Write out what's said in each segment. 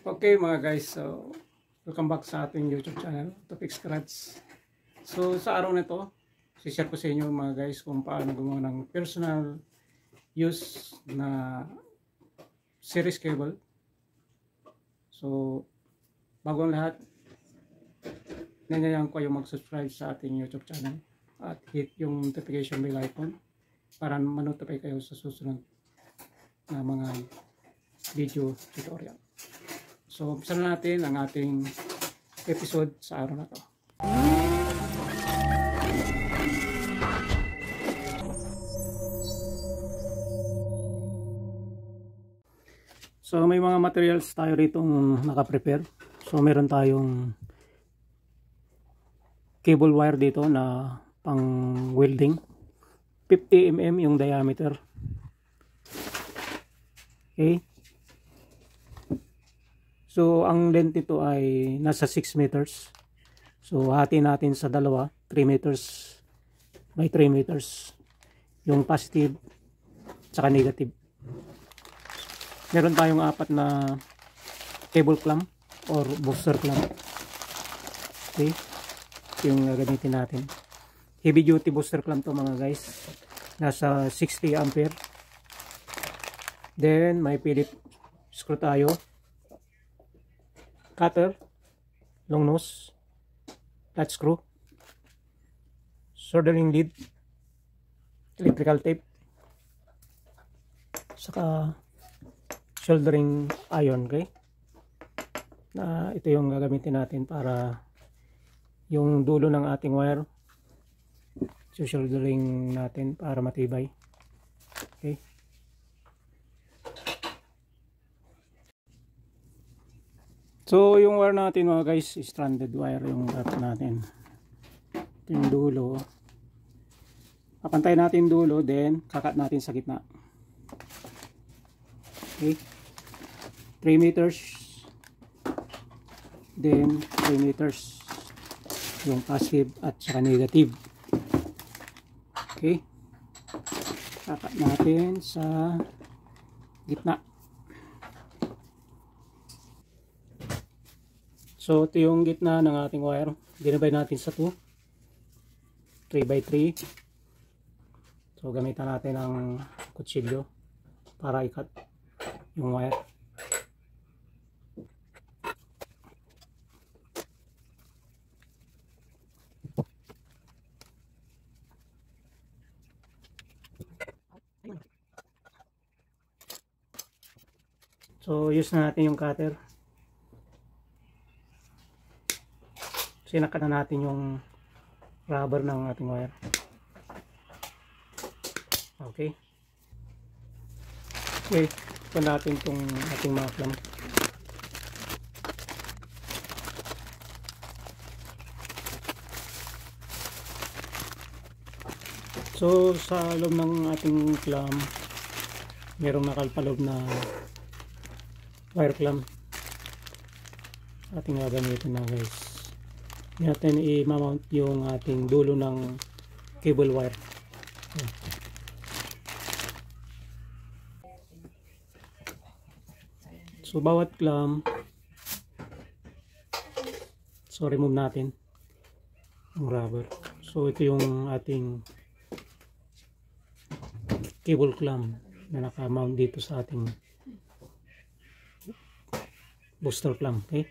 Okay mga guys, so welcome back sa ating YouTube channel, Topic Scratch. So sa araw na ito, share ko sa inyo mga guys kung paano gumawa ng personal use na series cable. So bago ang lahat, nanyayahan ko yung mag-subscribe sa ating YouTube channel at hit yung notification bell icon para ma-notify kayo sa susunod na mga video tutorial. So, umpisa na natin ang ating episode sa araw na to. So, may mga materials tayo rito naka-prepare. So, meron tayong cable wire dito na pang welding. 50 mm yung diameter. Okay. So, ang length nito ay nasa 6 meters. So, hati natin sa dalawa, 3 meters by 3 meters. Yung positive, tsaka negative. Meron tayong apat na cable clamp or booster clamp. Okay. Ito yung gagamitin natin. Heavy duty booster clamp to mga guys. Nasa 60 ampere. Then, may Phillips screw tayo. Cutter, long nose, flat screw, soldering lead, electrical tape, saka soldering iron. Okay, na ito yung gagamitin natin para yung dulo ng ating wire soldering natin para matibay. Okay. So, yung wire natin mga guys, stranded wire yung dapat natin. Ito yung dulo. Papantay natin dulo, then kakat natin sa gitna. Okay. 3 meters. Then 3 meters. Yung positive at saka negative. Okay. Kakat natin sa gitna. So, ito yung gitna ng ating wire. Dinabay natin sa 2. 3x3. So, gamitan natin ng kutsilyo para i-cut yung wire. So, use na natin yung cutter. Sinakat na natin yung rubber ng ating wire. Okay. Okay. Ito natin itong ating mga clamp. So, sa loob ng ating clamp, merong nakalpaloob na wire clamp. Ating gagamitin na guys. Natin i-mount yung ating dulo ng cable wire. So bawat clamp, so remove natin yung rubber. So ito yung ating cable clamp na naka-mount dito sa ating booster clamp. Okay.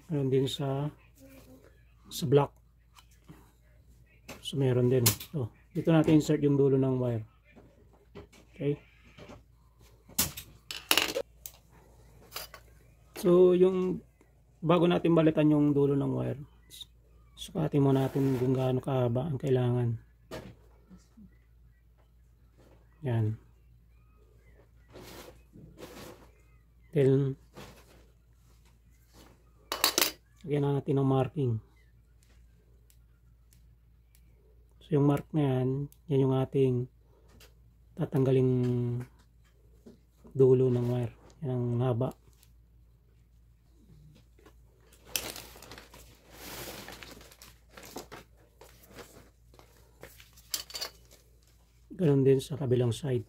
Meron din sa block. So meron din. So, dito natin insert yung dulo ng wire. Okay. So yung bago natin balitan yung dulo ng wire, sukatin mo natin kung gaano kahaba ang kailangan. Yan. Then lagyan na natin ng marking. So yung mark na yan, yan yung ating tatanggaling dulo ng wire. Yan ang haba. Ganon din sa kabilang side.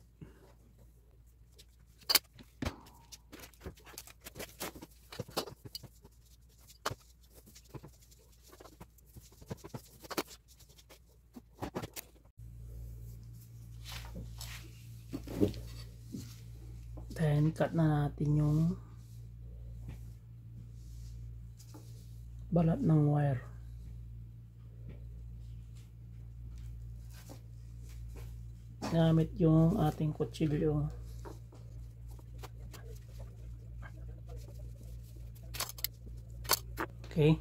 cut na natin yung balat ng wire. Gamit yung ating kutsilyo. Okay.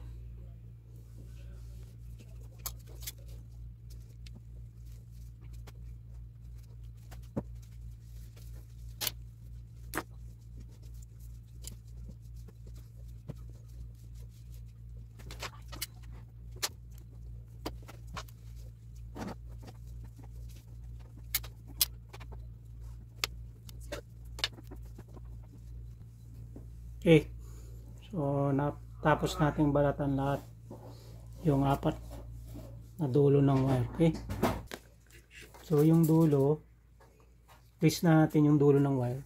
Okay. So, tapos nating balatan lahat yung 4 na dulo ng wire. Okay. So, yung dulo, twist natin yung dulo ng wire.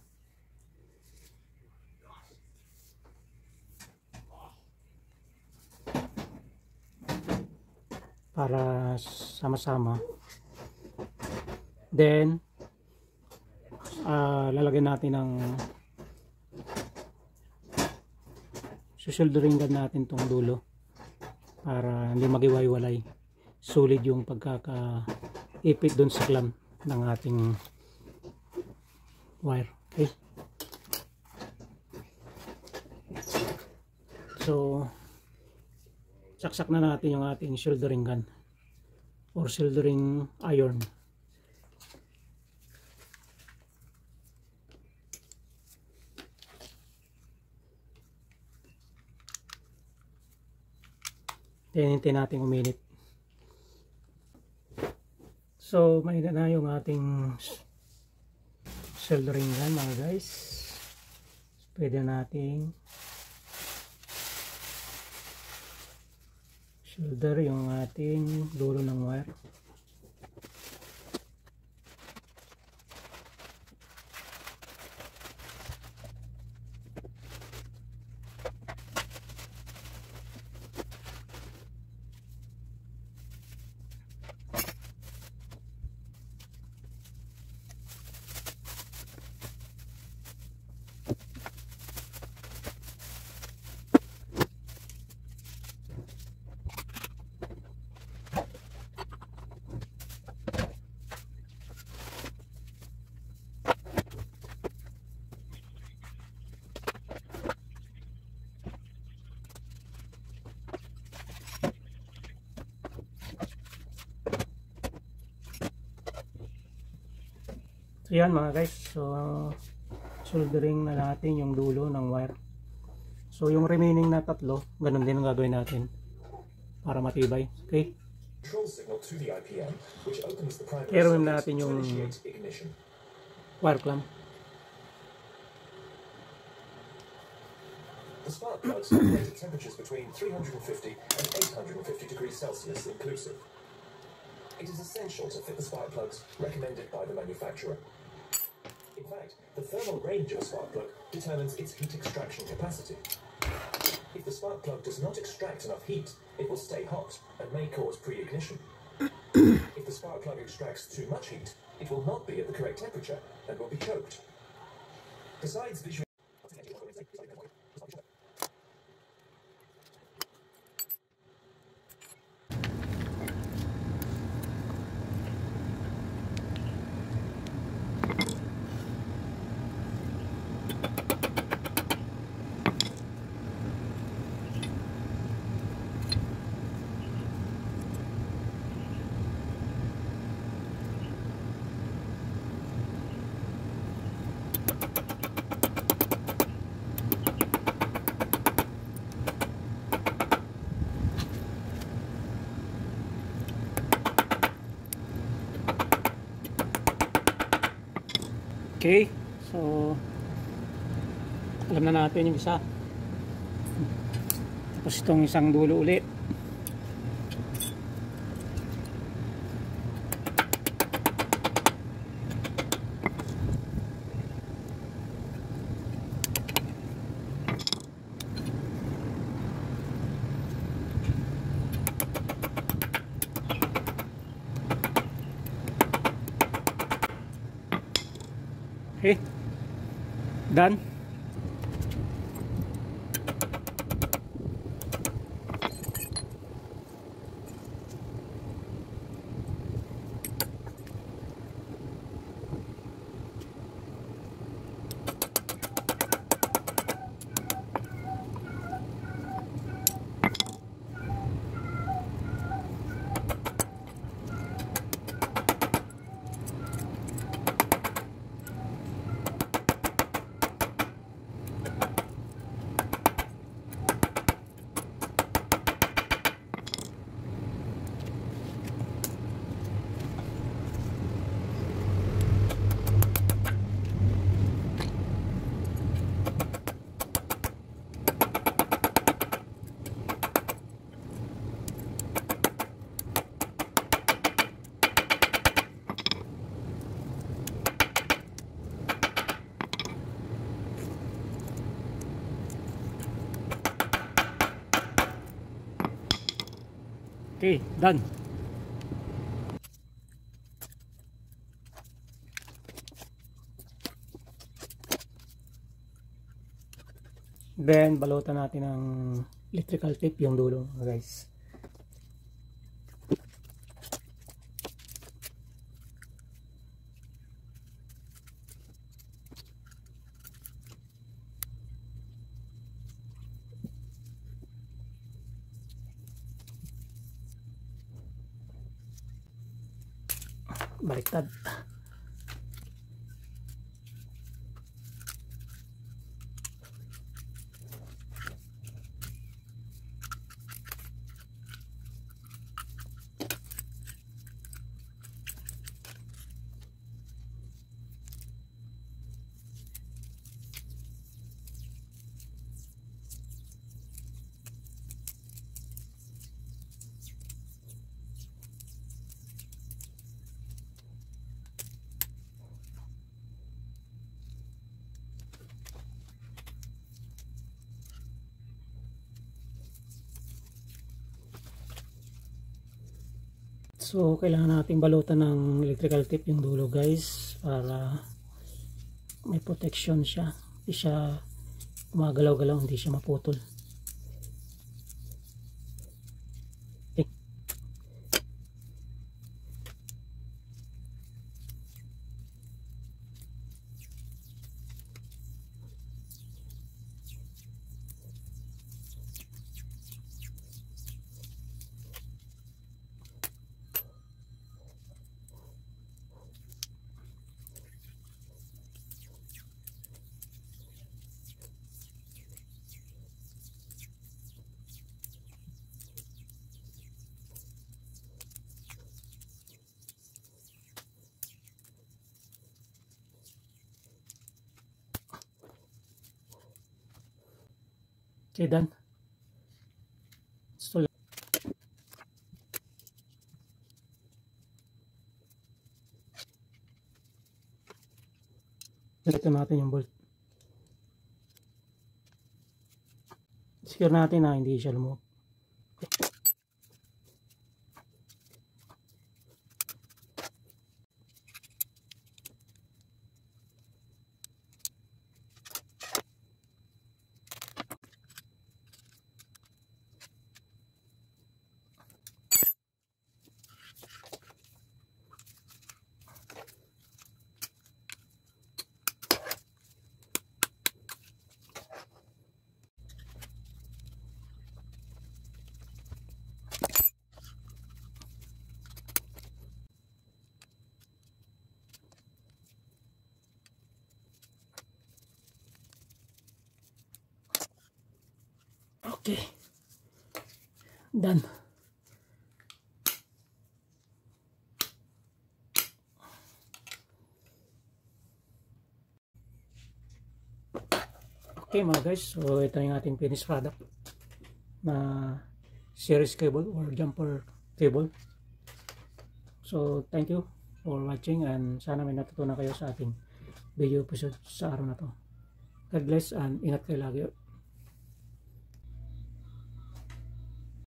Para sama-sama. Then, lalagyan natin ng susoldering gun natin tong dulo para hindi magiwaiwalay. Solid yung pagkakaipit dun sa clamp ng ating wire. Okay. So, saksak na natin yung ating soldering gun or soldering iron. Hinintay natin uminit. So, mainit na yung ating soldering gun mga guys. Pwede nating solder yung ating dulo ng wire. So yan mga guys, so soldering na natin yung dulo ng wire. So yung remaining na 3, ganun din ang gagawin natin para matibay. Okay? Iron natin yung wire clamp. The spark plugs operate at temperatures between 350 and 850 degrees Celsius inclusive. It is essential to fit the spark plugs recommended by the manufacturer. In fact, the thermal range of a spark plug determines its heat extraction capacity. If the spark plug does not extract enough heat, it will stay hot and may cause pre-ignition. If the spark plug extracts too much heat, it will not be at the correct temperature and will be choked. Besides visual Okay, so alam na natin yung isa. Tapos itong isang dulo ulit. Okay. Done. Okay, done. Then, balutan natin ng electrical tape yung dulo, guys. Baliktad. So, kailangan natin balutan ng electrical tape yung dulo, guys, para may protection siya. Hindi siya gumagalaw-galaw, hindi siya maputol. Okay. Okay, done. So, ito natin yung bolt. Secure natin na hindi siya lumot. Okay, done. Okay mga guys, so ito yung ating finished product na series cable or jumper cable. So thank you for watching and sana may natutunan kayo sa ating video episode sa araw na to. God bless and ingat kayo lagi.